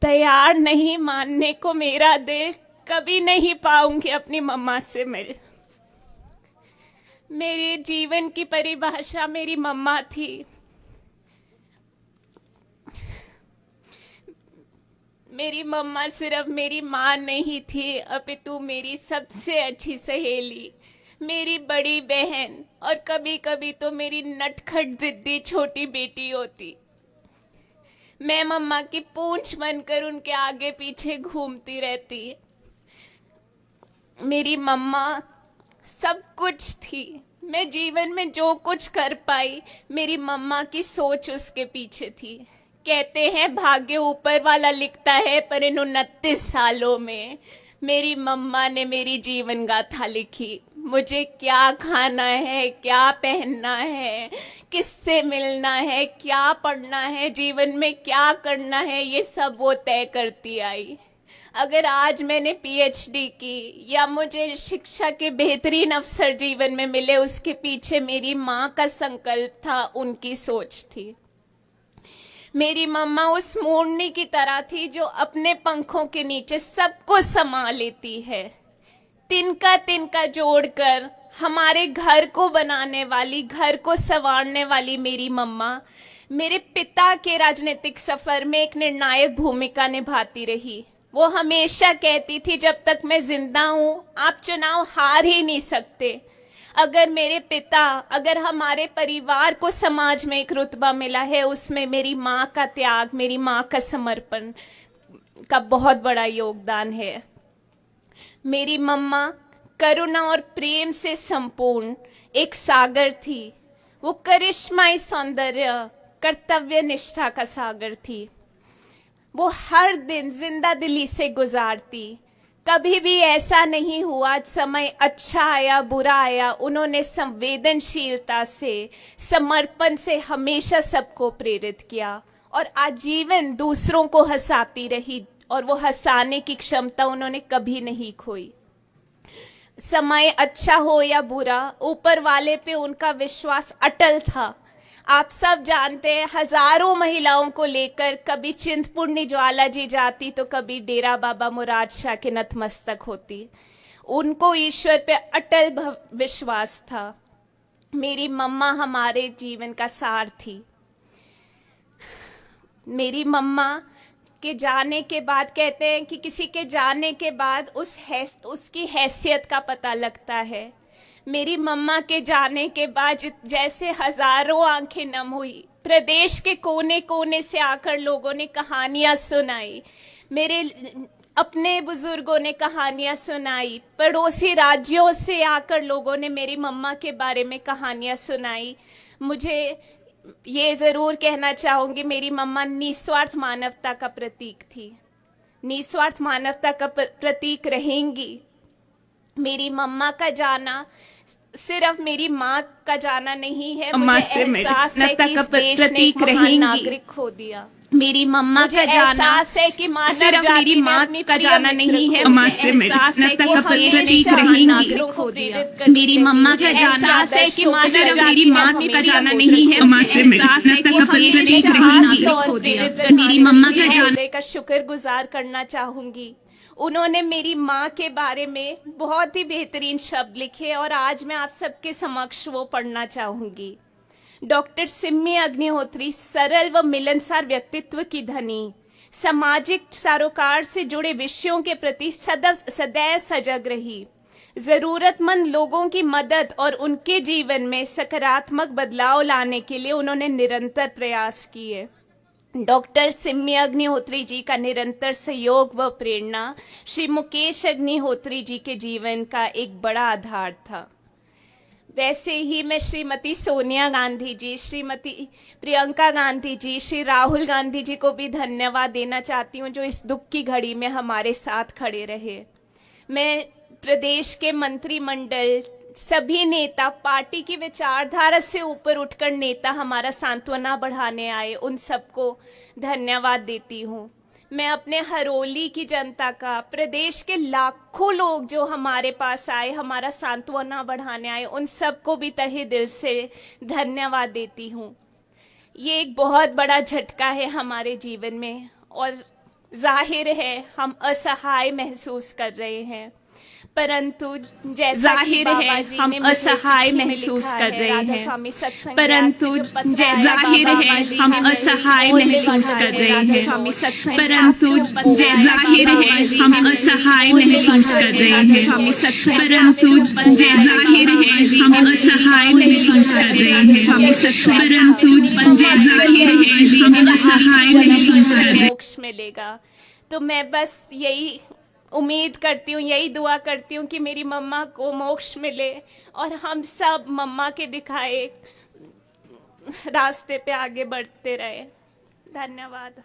तैयार नहीं मानने को मेरा दिल, कभी नहीं पाऊंगी अपनी मम्मा से मिल। मेरे जीवन की परिभाषा मेरी मम्मा थी। मेरी मम्मा सिर्फ मेरी माँ नहीं थी, अपितु मेरी सबसे अच्छी सहेली, मेरी बड़ी बहन और कभी कभी तो मेरी नटखट जिद्दी छोटी बेटी होती। मैं मम्मा की पूंछ बनकर उनके आगे पीछे घूमती रहती। मेरी मम्मा सब कुछ थी। मैं जीवन में जो कुछ कर पाई, मेरी मम्मा की सोच उसके पीछे थी। कहते हैं भाग्य ऊपर वाला लिखता है, पर इन 29 सालों में मेरी मम्मा ने मेरी जीवन गाथा लिखी। मुझे क्या खाना है, क्या पहनना है, किससे मिलना है, क्या पढ़ना है, जीवन में क्या करना है, ये सब वो तय करती आई। अगर आज मैंने पीएचडी की या मुझे शिक्षा के बेहतरीन अवसर जीवन में मिले, उसके पीछे मेरी माँ का संकल्प था, उनकी सोच थी। मेरी मम्मा उस मोरनी की तरह थी जो अपने पंखों के नीचे सबको समा लेती है। तिनका तिनका जोड़कर हमारे घर को बनाने वाली, घर को संवारने वाली मेरी मम्मा मेरे पिता के राजनीतिक सफर में एक निर्णायक भूमिका निभाती रही। वो हमेशा कहती थी, जब तक मैं जिंदा हूं आप चुनाव हार ही नहीं सकते। अगर मेरे पिता, अगर हमारे परिवार को समाज में एक रुतबा मिला है, उसमें मेरी माँ का त्याग, मेरी माँ का समर्पण का बहुत बड़ा योगदान है। मेरी मम्मा करुणा और प्रेम से संपूर्ण एक सागर थी। वो करिश्माई सौंदर्य, कर्तव्य निष्ठा का सागर थी। वो हर दिन जिंदा दिली से गुजारती। कभी भी ऐसा नहीं हुआ समय अच्छा आया बुरा आया, उन्होंने संवेदनशीलता से, समर्पण से हमेशा सबको प्रेरित किया और आजीवन दूसरों को हंसाती रही, और वो हंसाने की क्षमता उन्होंने कभी नहीं खोई। समय अच्छा हो या बुरा, ऊपर वाले पे उनका विश्वास अटल था। आप सब जानते हैं, हजारों महिलाओं को लेकर कभी चिंतपूर्णी ज्वाला जी जाती तो कभी डेरा बाबा मुराद शाह के नतमस्तक होती। उनको ईश्वर पे अटल विश्वास था। मेरी मम्मा हमारे जीवन का सार थी। मेरी मम्मा के जाने के बाद, कहते हैं कि किसी के जाने के बाद उसकी हैसियत का पता लगता है। मेरी मम्मा के जाने के बाद जैसे हजारों आंखें नम हुई। प्रदेश के कोने कोने से आकर लोगों ने कहानियां सुनाई, मेरे अपने बुजुर्गों ने कहानियां सुनाई, पड़ोसी राज्यों से आकर लोगों ने मेरी मम्मा के बारे में कहानियां सुनाई। मुझे ये जरूर कहना चाहूंगी, मेरी मम्मा निस्वार्थ मानवता का प्रतीक थी, निस्वार्थ मानवता का प्रतीक रहेंगी। मेरी मम्मा का जाना सिर्फ मेरी माँ का जाना नहीं है, मुझे एहसास है कि इस देश ने एक महान नागरिक खो दिया। मेरी मम्मा का जाना है कि सिर्फ मेरी माँ का जाना नहीं है, माँ से नता का प्रतीक रहेंगी। खो दिया। मेरी मम्मा का जाना है कि सिर्फ मेरी माँ का जाना नहीं है, माँ से नता का प्रतीक रहेंगी। खो दिया। मेरी मम्मा का जाना का शुक्रगुजार करना चाहूंगी। उन्होंने मेरी माँ के बारे में बहुत ही बेहतरीन शब्द लिखे और आज मैं आप सबके समक्ष वो पढ़ना चाहूंगी। डॉक्टर सिम्मी अग्निहोत्री सरल व मिलनसार व्यक्तित्व की धनी, सामाजिक सरोकार से जुड़े विषयों के प्रति सदैव सजग रही। जरूरतमंद लोगों की मदद और उनके जीवन में सकारात्मक बदलाव लाने के लिए उन्होंने निरंतर प्रयास किए। डॉक्टर सिम्मी अग्निहोत्री जी का निरंतर सहयोग व प्रेरणा श्री मुकेश अग्निहोत्री जी के जीवन का एक बड़ा आधार था। वैसे ही मैं श्रीमती सोनिया गांधी जी, श्रीमती प्रियंका गांधी जी, श्री राहुल गांधी जी को भी धन्यवाद देना चाहती हूँ, जो इस दुख की घड़ी में हमारे साथ खड़े रहे। मैं प्रदेश के मंत्रिमंडल, सभी नेता, पार्टी की विचारधारा से ऊपर उठकर नेता हमारा सांत्वना बढ़ाने आए, उन सबको धन्यवाद देती हूँ। मैं अपने हरोली की जनता का, प्रदेश के लाखों लोग जो हमारे पास आए, हमारा सांत्वना बढ़ाने आए, उन सबको भी तहे दिल से धन्यवाद देती हूँ। ये एक बहुत बड़ा झटका है हमारे जीवन में और जाहिर है हम असहाय महसूस कर रहे हैं, परंतु जैसा जाहिर है हम असहाय महसूस कर रहे हैं, परंतु जाहिर है हम असहाय महसूस कर रहे हैं, परंतु जाहिर है हम असहाय महसूस कर रहे हैं, परंतु जाहिर है हम असहाय महसूस कर रहे हैं, परंतु जाहिर है हम असहाय महसूस कर रहे हैं। मोक्ष मिलेगा। तो मैं बस यही उम्मीद करती हूँ, यही दुआ करती हूँ कि मेरी मम्मा को मोक्ष मिले और हम सब मम्मा के दिखाए रास्ते पे आगे बढ़ते रहे। धन्यवाद।